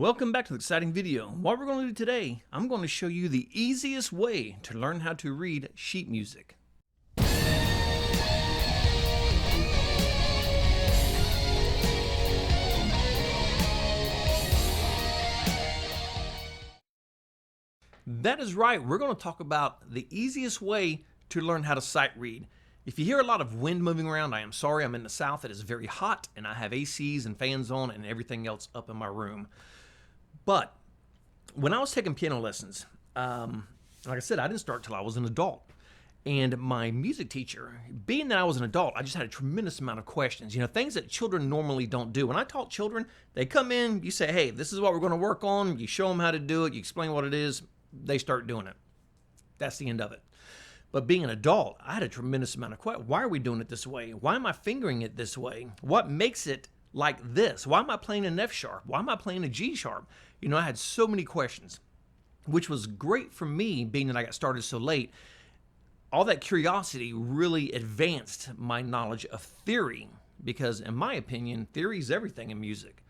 Welcome back to the exciting video. What we're going to do today, I'm going to show you the easiest way to learn how to read sheet music. That is right, we're going to talk about the easiest way to learn how to sight read. If you hear a lot of wind moving around, I am sorry, I'm in the south. It is very hot and I have ACs and fans on and everything else up in my room. But when I was taking piano lessons, like I said, I didn't start till I was an adult. And my music teacher, being that I was an adult, I just had a tremendous amount of questions. You know, things that children normally don't do. When I taught children, they come in, you say, hey, this is what we're going to work on. You show them how to do it. You explain what it is. They start doing it. That's the end of it. But being an adult, I had a tremendous amount of questions. Why are we doing it this way? Why am I fingering it this way? What makes it like this? Why am I playing an F sharp? Why am I playing a G sharp? You know, I had so many questions, which was great for me, being that I got started so late. All that curiosity really advanced my knowledge of theory, because in my opinion, theory is everything in music.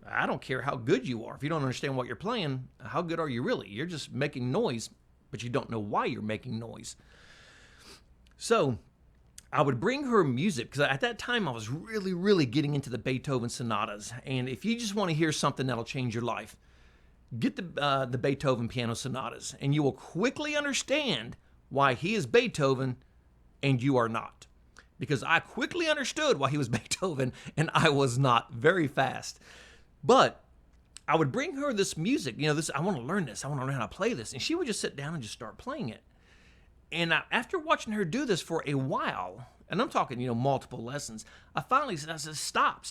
I don't care how good you are. If you don't understand what you're playing, how good are you really? You're just making noise, but you don't know why you're making noise. So I would bring her music, because at that time I was really getting into the Beethoven sonatas. And if you just want to hear something that'll change your life, get the Beethoven piano sonatas, and you will quickly understand why he is Beethoven and you are not. Because I quickly understood why he was Beethoven and I was not, very fast. But I would bring her this music, you know, this, I want to learn this, I want to learn how to play this. And she would just sit down and just start playing it. And after watching her do this for a while, and I'm talking, you know, multiple lessons, I said, stop.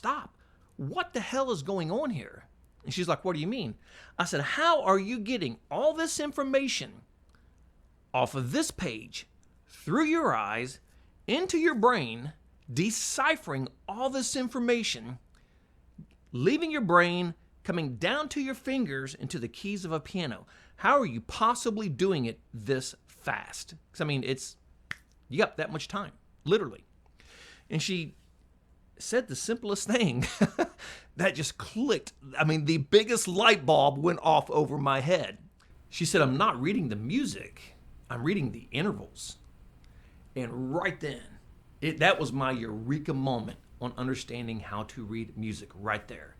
What the hell is going on here? And she's like, what do you mean? I said, how are you getting all this information off of this page, through your eyes, into your brain, deciphering all this information, leaving your brain, coming down to your fingers into the keys of a piano? How are you possibly doing it this fast? Because I mean, you got that much time, literally. And she said the simplest thing that just clicked. I mean, the biggest light bulb went off over my head. She said, I'm not reading the music, I'm reading the intervals. And right then, that was my eureka moment on understanding how to read music right there.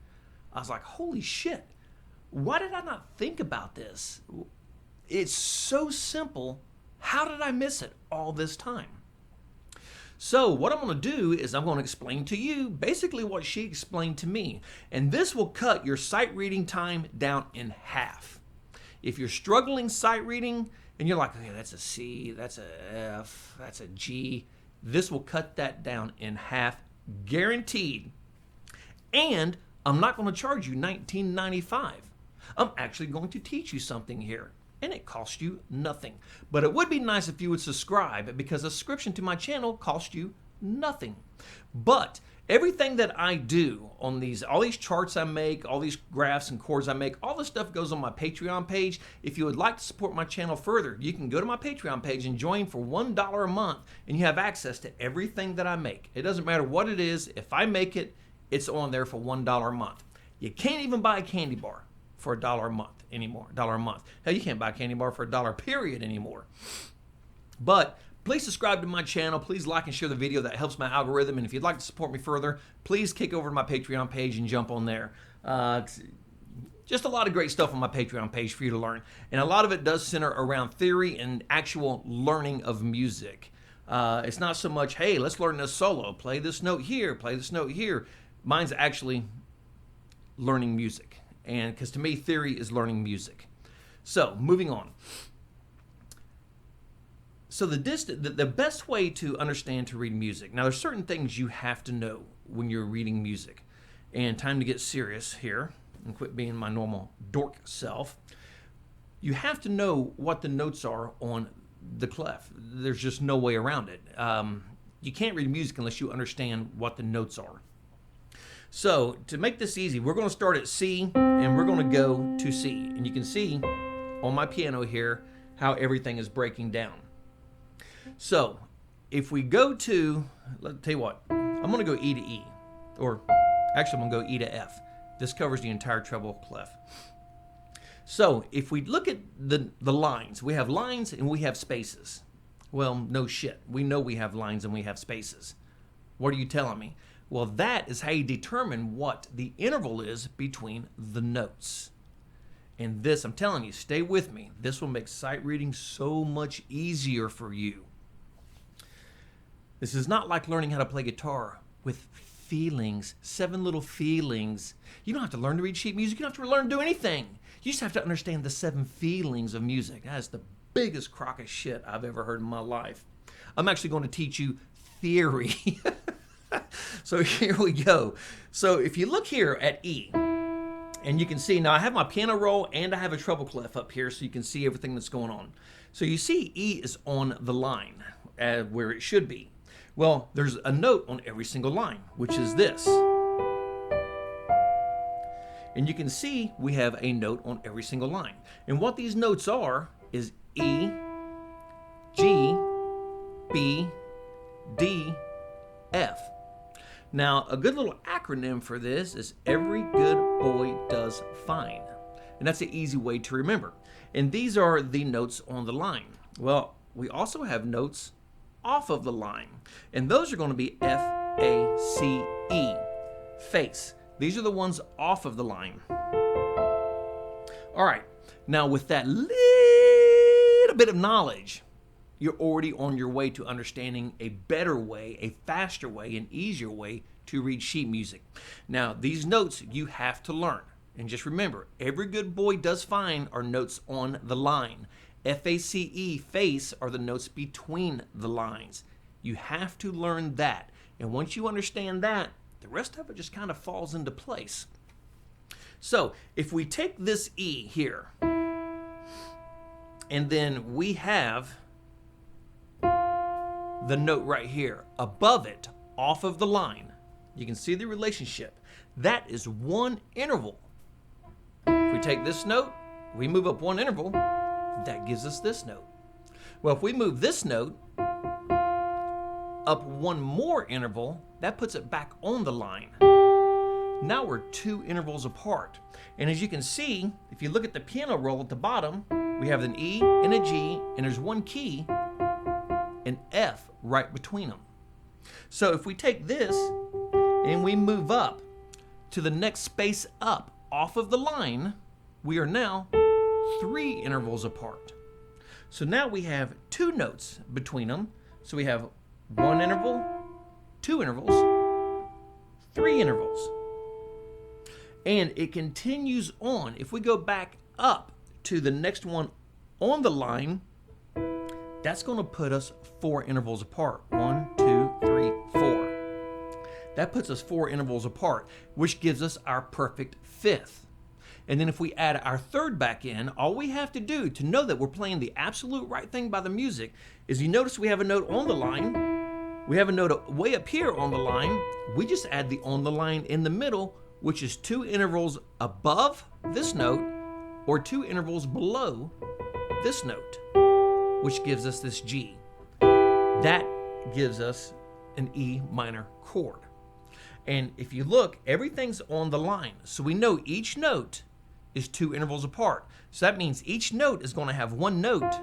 I was like, holy shit, why did I not think about this? It's so simple. How did I miss it all this time? So what I'm going to do is I'm going to explain to you basically what she explained to me. And this will cut your sight reading time down in half. If you're struggling sight reading and you're like, okay, that's a C, that's a F, that's a G, this will cut that down in half, guaranteed. And I'm not going to charge you $19.95. I'm actually going to teach you something here, and it costs you nothing. But it would be nice if you would subscribe, because a subscription to my channel costs you nothing. But everything that I do on all these charts I make, all these graphs and chords I make, all this stuff goes on my Patreon page. If you would like to support my channel further, you can go to my Patreon page and join for $1 a month, and you have access to everything that I make. It doesn't matter what it is. If I make it, it's on there for $1 a month. You can't even buy a candy bar for $1 a month anymore. $1 a month. Hell, you can't buy a candy bar for $1 period anymore. But please subscribe to my channel. Please like and share the video. That helps my algorithm. And if you'd like to support me further, please kick over to my Patreon page and jump on there. Just a lot of great stuff on my Patreon page for you to learn. And a lot of it does center around theory and actual learning of music. It's not so much, hey, let's learn this solo. Play this note here. Play this note here. Mine's actually learning music. And because to me, theory is learning music. So moving on. So the best way to understand to read music. Now there's certain things you have to know when you're reading music. And time to get serious here and quit being my normal dork self. You have to know what the notes are on the clef. There's just no way around it. You can't read music unless you understand what the notes are. So to make this easy, we're going to start at C and we're going to go to C. And you can see on my piano here how everything is breaking down. So if we go to, let's tell you what, I'm going to go E to E, or actually I'm going to go E to F. This covers the entire treble clef. So if we look at the lines, we have lines and we have spaces. Well, no shit. We know we have lines and we have spaces. What are you telling me? Well, that is how you determine what the interval is between the notes. And this, I'm telling you, stay with me. This will make sight reading so much easier for you. This is not like learning how to play guitar with feelings, 7 little feelings. You don't have to learn to read sheet music. You don't have to learn to do anything. You just have to understand the 7 feelings of music. That is the biggest crock of shit I've ever heard in my life. I'm actually going to teach you theory. So here we go. So if you look here at E, and you can see, now I have my piano roll and I have a treble clef up here so you can see everything that's going on. So you see E is on the line where it should be. Well, there's a note on every single line, which is this. And you can see we have a note on every single line. And what these notes are is E, G, B, D, F. Now, a good little acronym for this is Every Good Boy Does Fine. And that's an easy way to remember. And these are the notes on the line. Well, we also have notes off of the line. And those are going to be F, A, C, E, face. These are the ones off of the line. All right. Now, with that little bit of knowledge, you're already on your way to understanding a better way, a faster way, an easier way to read sheet music. Now, these notes you have to learn. And just remember, Every Good Boy Does Fine are notes on the line. F-A-C-E, face, are the notes between the lines. You have to learn that. And once you understand that, the rest of it just kind of falls into place. So, if we take this E here, and then we have the note right here above it, off of the line, you can see the relationship. That is one interval. If we take this note, we move up one interval, that gives us this note. Well, if we move this note up one more interval, that puts it back on the line. Now we're 2 intervals apart. And as you can see, if you look at the piano roll at the bottom, we have an E and a G, and there's one key, an F right between them. So if we take this and we move up to the next space up off of the line, we are now 3 intervals apart. So now we have 2 notes between them. So we have 1 interval, 2 intervals, 3 intervals. And it continues on. If we go back up to the next one on the line, that's going to put us 4 intervals apart. 1, 2, 3, 4. That puts us 4 intervals apart, which gives us our perfect 5th. And then if we add our 3rd back in, all we have to do to know that we're playing the absolute right thing by the music is, you notice we have a note on the line, we have a note way up here on the line, we just add the on the line in the middle, which is 2 intervals above this note or 2 intervals below this note, which gives us this G. That gives us an E minor chord. And if you look, everything's on the line. So we know each note is 2 intervals apart. So that means each note is going to have one note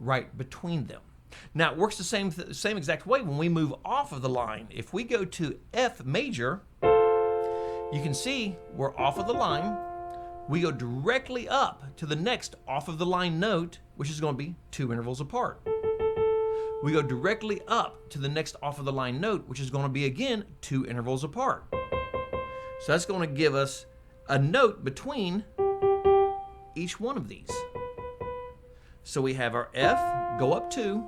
right between them. Now it works the same exact way when we move off of the line. If we go to F major, you can see we're off of the line. We go directly up to the next off of the line note, which is going to be 2 intervals apart. We go directly up to the next off of the line note, which is going to be again 2 intervals apart. So that's going to give us a note between each one of these. So we have our F go up 2,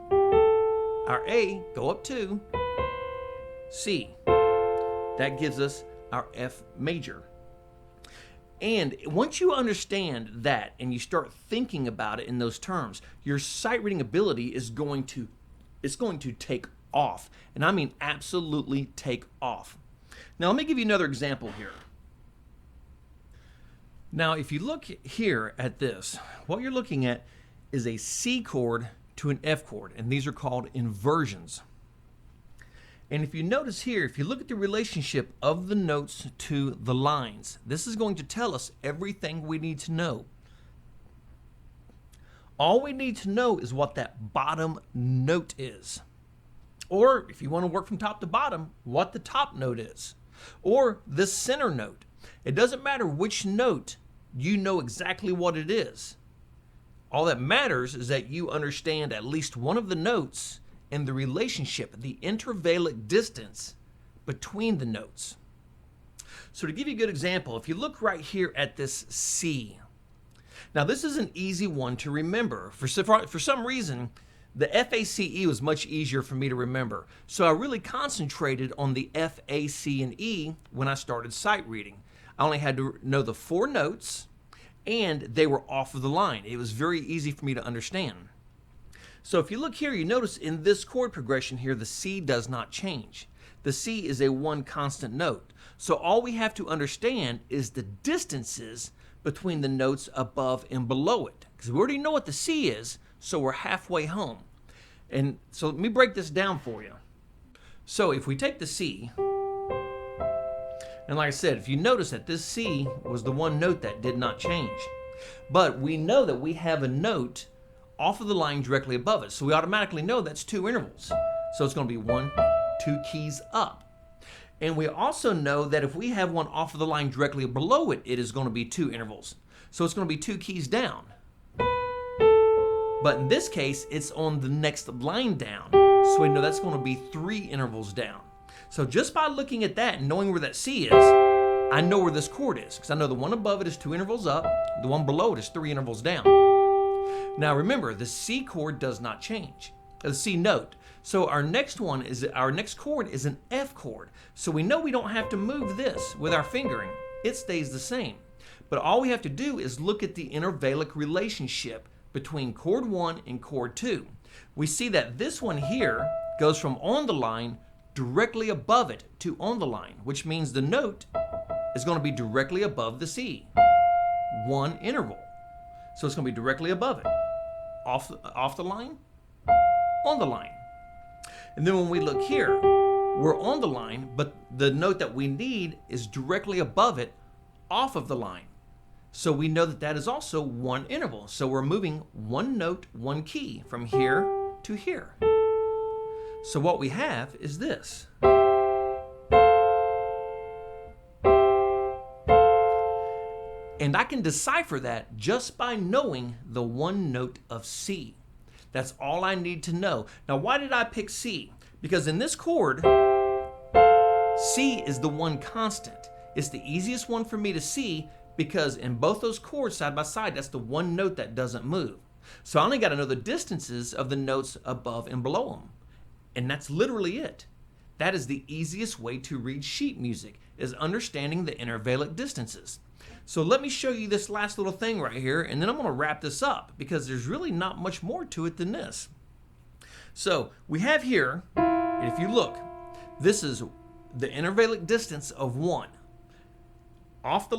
our A go up 2, C. That gives us our F major. And once you understand that and you start thinking about it in those terms, your sight reading ability is going to take off. And I mean absolutely take off. Now let me give you another example here. Now if you look here at this, what you're looking at is a C chord to an F chord, and these are called inversions. And if you notice here, if you look at the relationship of the notes to the lines, this is going to tell us everything we need to know. All we need to know is what that bottom note is. Or if you want to work from top to bottom, what the top note is. Or the center note. It doesn't matter which note, you know exactly what it is. All that matters is that you understand at least one of the notes and the relationship, the intervallic distance between the notes. So to give you a good example, if you look right here at this C. Now this is an easy one to remember. For some reason, the FACE was much easier for me to remember. So I really concentrated on the F, A, C, and E when I started sight reading. I only had to know the 4 notes and they were off of the line. It was very easy for me to understand. So if you look here, you notice in this chord progression here, the C does not change. The C is a 1 constant note. So all we have to understand is the distances between the notes above and below it. Because we already know what the C is, so we're halfway home. And so let me break this down for you. So if we take the C, and like I said, if you notice that this C was the 1 note that did not change. But we know that we have a note off of the line directly above it. So we automatically know that's 2 intervals. So it's going to be 1, 2 keys up. And we also know that if we have one off of the line directly below it, it is going to be 2 intervals. So it's going to be 2 keys down. But in this case, it's on the next line down. So we know that's going to be 3 intervals down. So just by looking at that and knowing where that C is, I know where this chord is. Because I know the one above it is 2 intervals up, the one below it is 3 intervals down. Now remember, the C chord does not change, the C note. So our next chord is an F chord. So we know we don't have to move this with our fingering. It stays the same. But all we have to do is look at the intervallic relationship between chord 1 and chord 2. We see that this one here goes from on the line directly above it to on the line, which means the note is going to be directly above the C. 1 interval. So it's going to be directly above it. Off the line, on the line. And then when we look here, we're on the line, but the note that we need is directly above it, off of the line. So we know that that is also 1 interval. So we're moving 1 note, 1 key from here to here. So what we have is this. And I can decipher that just by knowing the 1 note of C. That's all I need to know. Now, why did I pick C? Because in this chord, C is the 1 constant. It's the easiest one for me to see because in both those chords side by side, that's the 1 note that doesn't move. So I only got to know the distances of the notes above and below them. And that's literally it. That is the easiest way to read sheet music, is understanding the intervallic distances. So let me show you this last little thing right here, and then I'm going to wrap this up because there's really not much more to it than this. So we have here, and if you look, this is the intervallic distance of 1. On the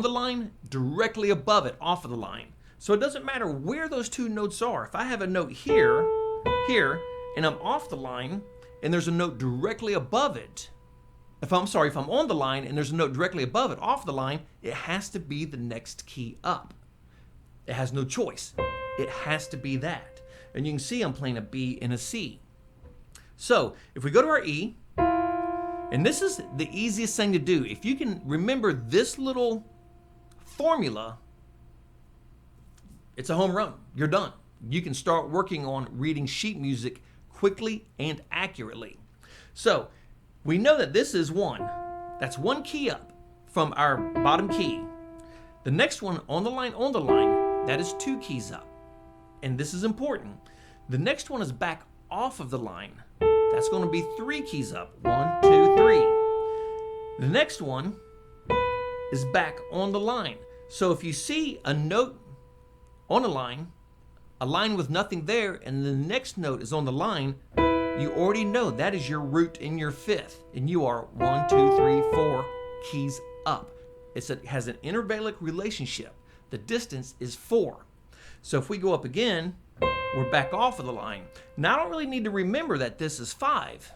line, directly above it, off of the line. So it doesn't matter where those 2 notes are. If I have a note here, and I'm off the line, and there's a note directly above it, if I'm on the line and there's a note directly above it, off the line, it has to be the next key up. It has no choice. It has to be that. And you can see I'm playing a B and a C. So if we go to our E, and this is the easiest thing to do. If you can remember this little formula, it's a home run. You're done. You can start working on reading sheet music quickly and accurately. So we know that this is 1. That's 1 key up from our bottom key. The next one on the line, that is 2 keys up. And this is important. The next one is back off of the line. That's going to be 3 keys up. 1, 2, 3. The next one is back on the line. So if you see a note on a line with nothing there, and the next note is on the line, you already know that is your root in your 5th, and you are 1, 2, 3, 4 keys up. It has an intervallic relationship. The distance is 4. So if we go up again, we're back off of the line. Now I don't really need to remember that this is 5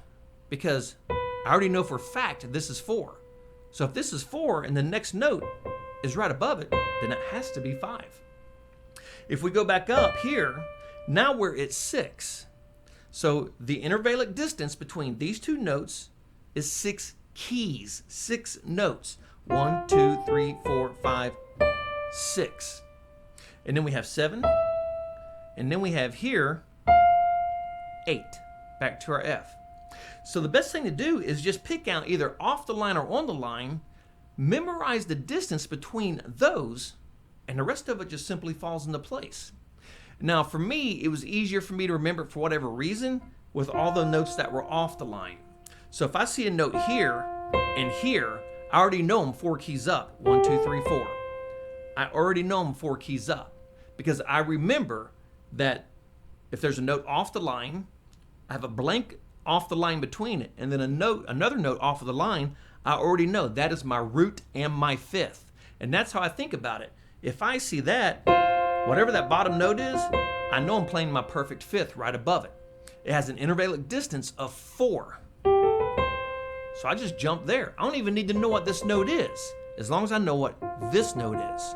because I already know for a fact this is 4. So if this is 4 and the next note is right above it, then it has to be 5. If we go back up here, now we're at 6. So the intervallic distance between these two notes is 6 keys, 6 notes. 1, 2, 3, 4, 5, 6. And then we have 7. And then we have here 8. Back to our F. So the best thing to do is just pick out either off the line or on the line, memorize the distance between those, and the rest of it just simply falls into place. Now for me, it was easier for me to remember for whatever reason with all the notes that were off the line. So if I see a note here and here, I already know them 4 keys up. 1, 2, 3, 4. I already know them 4 keys up because I remember that if there's a note off the line, I have a blank off the line between it, and then another note off of the line, I already know that is my root and my 5th. And that's how I think about it. If I see that, whatever that bottom note is, I know I'm playing my perfect 5th right above it. It has an intervallic distance of 4. So I just jump there. I don't even need to know what this note is, as long as I know what this note is.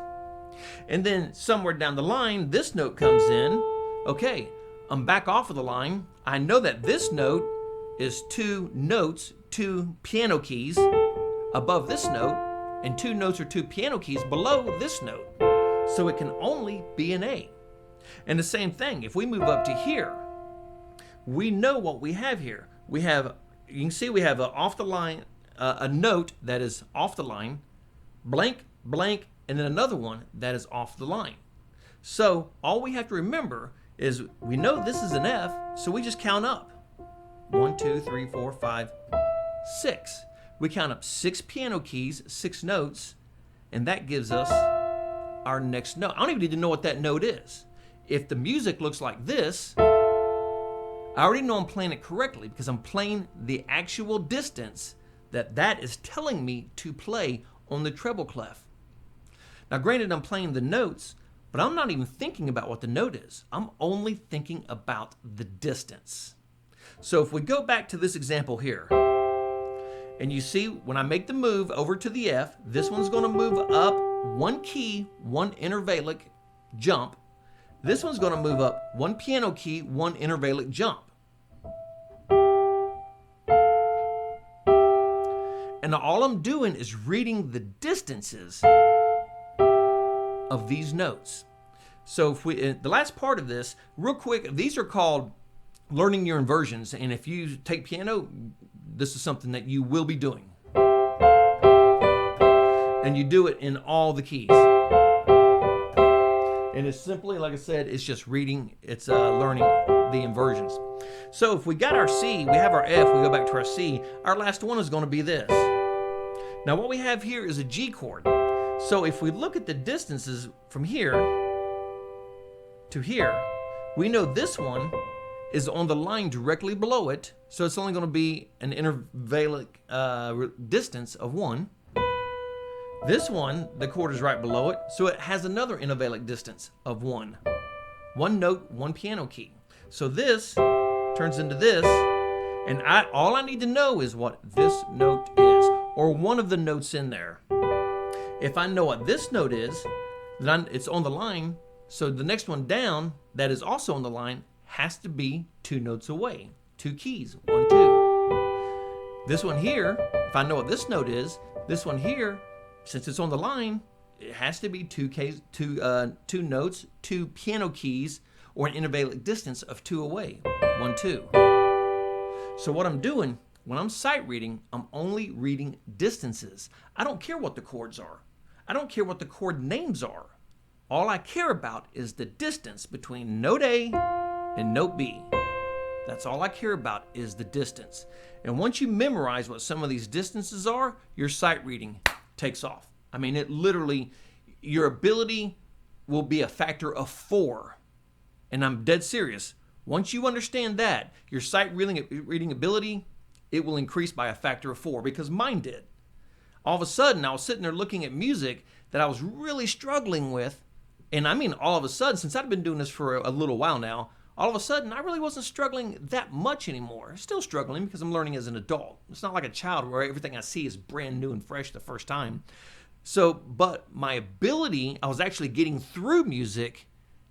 And then somewhere down the line, this note comes in. Okay, I'm back off of the line. I know that this note is 2 notes, 2 piano keys above this note, and 2 notes or 2 piano keys below this note. So it can only be an A. And the same thing, if we move up to here, we know what we have here. You can see we have off the line, a note that is off the line, blank, blank, and then another one that is off the line. So all we have to remember is we know this is an F, so we just count up. 1, 2, 3, 4, 5, 6. We count up 6 piano keys, 6 notes, and that gives us our next note. I don't even need to know what that note is. If the music looks like this, I already know I'm playing it correctly because I'm playing the actual distance that is telling me to play on the treble clef. Now granted, I'm playing the notes, but I'm not even thinking about what the note is. I'm only thinking about the distance. So if we go back to this example here, and you see when I make the move over to the F, this one's going to move up 1 key, 1 intervallic jump. This one's going to move up 1 piano key, 1 intervallic jump. And all I'm doing is reading the distances of these notes. So if the last part of this, real quick, these are called learning your inversions. And if you take piano, this is something that you will be doing. And you do it in all the keys. And it's simply, like I said, it's just reading, it's learning the inversions. So if we got our C, we have our F, we go back to our C, our last one is going to be this. Now what we have here is a G chord. So if we look at the distances from here to here, we know this one is on the line directly below it, so it's only going to be an intervallic distance of 1. This one, the chord is right below it, so it has another intervallic distance of 1. 1 note, 1 piano key. So this turns into this, and all I need to know is what this note is, or one of the notes in there. If I know what this note is, then it's on the line, so the next one down that is also on the line has to be 2 notes away, 2 keys, 1, 2. This one here, if I know what this note is, this one here, since it's on the line, it has to be 2 notes, 2 piano keys, or an intervallic distance of 2 away, 1, 2. So what I'm doing, when I'm sight reading, I'm only reading distances. I don't care what the chords are. I don't care what the chord names are. All I care about is the distance between note A and note B. That's all I care about is the distance. And once you memorize what some of these distances are, your sight reading takes off. I mean, it literally, your ability will be a factor of 4. And I'm dead serious. Once you understand that, your sight reading ability, it will increase by a factor of 4 because mine did. All of a sudden, I was sitting there looking at music that I was really struggling with, And I mean, all of a sudden, since I've been doing this for a little while now, all of a sudden, I really wasn't struggling that much anymore. Still struggling because I'm learning as an adult. It's not like a child where everything I see is brand new and fresh the first time. So, but my ability, I was actually getting through music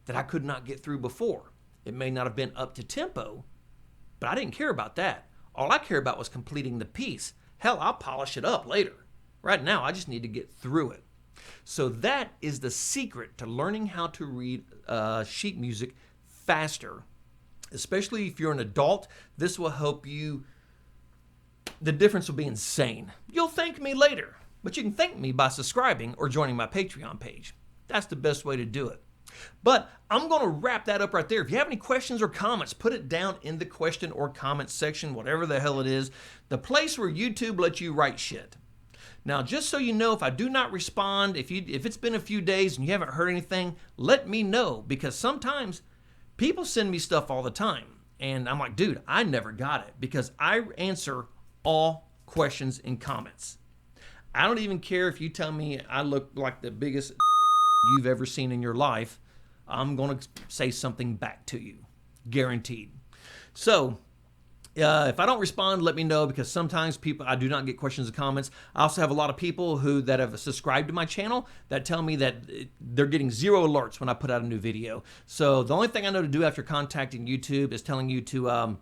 that I could not get through before. It may not have been up to tempo, but I didn't care about that. All I cared about was completing the piece. Hell, I'll polish it up later. Right now, I just need to get through it. So that is the secret to learning how to read sheet music faster. Especially if you're an adult, this will help you. The difference will be insane. You'll thank me later, but you can thank me by subscribing or joining my Patreon page. That's the best way to do it. But I'm going to wrap that up right there. If you have any questions or comments, put it down in the question or comment section, whatever the hell it is, the place where YouTube lets you write shit. Now, just so you know, if I do not respond, if it's been a few days and you haven't heard anything, let me know, because sometimes people send me stuff all the time. And I'm like, dude, I never got it, because I answer all questions and comments. I don't even care if you tell me I look like the biggest dickhead you've ever seen in your life. I'm going to say something back to you. Guaranteed. So, if I don't respond, let me know, because sometimes I do not get questions and comments. I also have a lot of people that have subscribed to my channel that tell me that they're getting 0 alerts when I put out a new video. So the only thing I know to do after contacting YouTube is telling you to,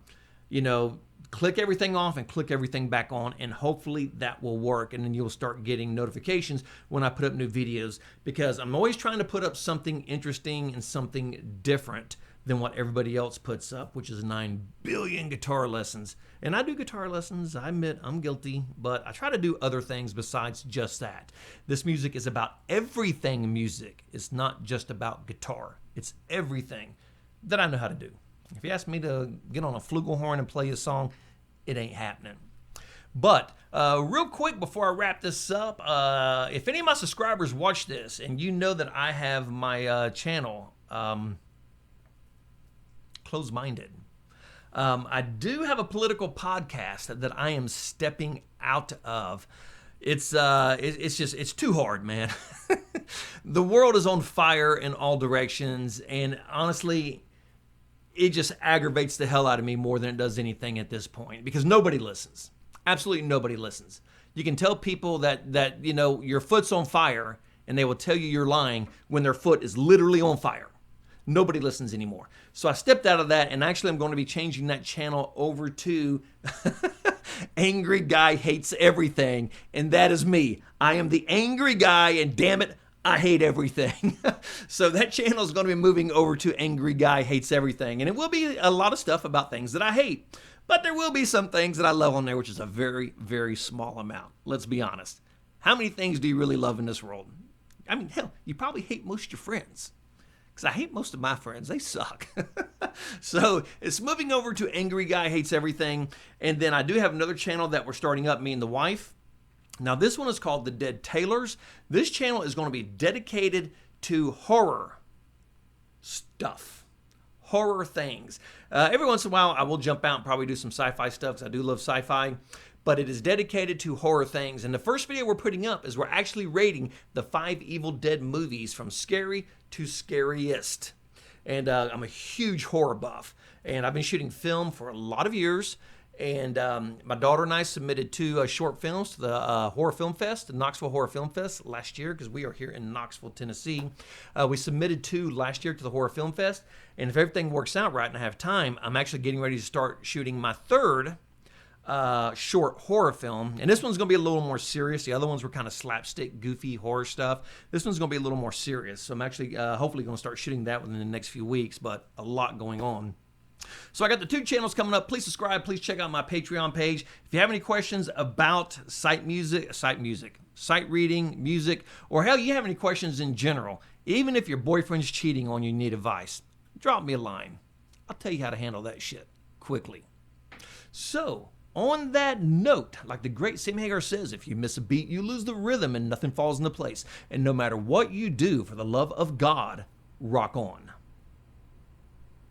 click everything off and click everything back on, and hopefully that will work, and then you'll start getting notifications when I put up new videos, because I'm always trying to put up something interesting and something different than what everybody else puts up, which is 9 billion guitar lessons. And I do guitar lessons, I admit I'm guilty, but I try to do other things besides just that. This music is about everything music. It's not just about guitar. It's everything that I know how to do. If you ask me to get on a flugelhorn and play a song, it ain't happening. But real quick before I wrap this up, if any of my subscribers watch this and you know that I have my channel closed-minded, I do have a political podcast that I am stepping out of. It's too hard, man. The world is on fire in all directions, and honestly, it just aggravates the hell out of me more than it does anything at this point, because nobody listens. Absolutely nobody listens. You can tell people that your foot's on fire, and they will tell you you're lying when their foot is literally on fire. Nobody listens anymore. So I stepped out of that, and actually I'm going to be changing that channel over to Angry Guy Hates Everything, and that is me. I am the angry guy, and damn it, I hate everything. So that channel is going to be moving over to Angry Guy Hates Everything. And it will be a lot of stuff about things that I hate. But there will be some things that I love on there, which is a very, very small amount. Let's be honest. How many things do you really love in this world? I mean, hell, you probably hate most of your friends. Because I hate most of my friends. They suck. So it's moving over to Angry Guy Hates Everything. And then I do have another channel that we're starting up, me and the wife. Now, this one is called The Dead Tailors. This channel is going to be dedicated to horror stuff, horror things. Every once in a while, I will jump out and probably do some sci-fi stuff, because I do love sci-fi, but it is dedicated to horror things. And the first video we're putting up is we're actually rating the 5 Evil Dead movies from scary to scariest. And I'm a huge horror buff, and I've been shooting film for a lot of years. And my daughter and I submitted 2 short films to the Horror Film Fest, the Knoxville Horror Film Fest last year, because we are here in Knoxville, Tennessee. We submitted 2 last year to the Horror Film Fest, and if everything works out right and I have time, I'm actually getting ready to start shooting my 3rd short horror film. And this one's going to be a little more serious. The other ones were kind of slapstick, goofy horror stuff. This one's going to be a little more serious. So I'm actually hopefully going to start shooting that within the next few weeks, but a lot going on. So I got the 2 channels coming up. Please subscribe. Please check out my Patreon page. If you have any questions about sight reading, music, or hell, you have any questions in general, even if your boyfriend's cheating on you and need advice, drop me a line. I'll tell you how to handle that shit quickly. So, on that note, like the great Sam Hagar says, if you miss a beat, you lose the rhythm and nothing falls into place. And no matter what you do, for the love of God, rock on.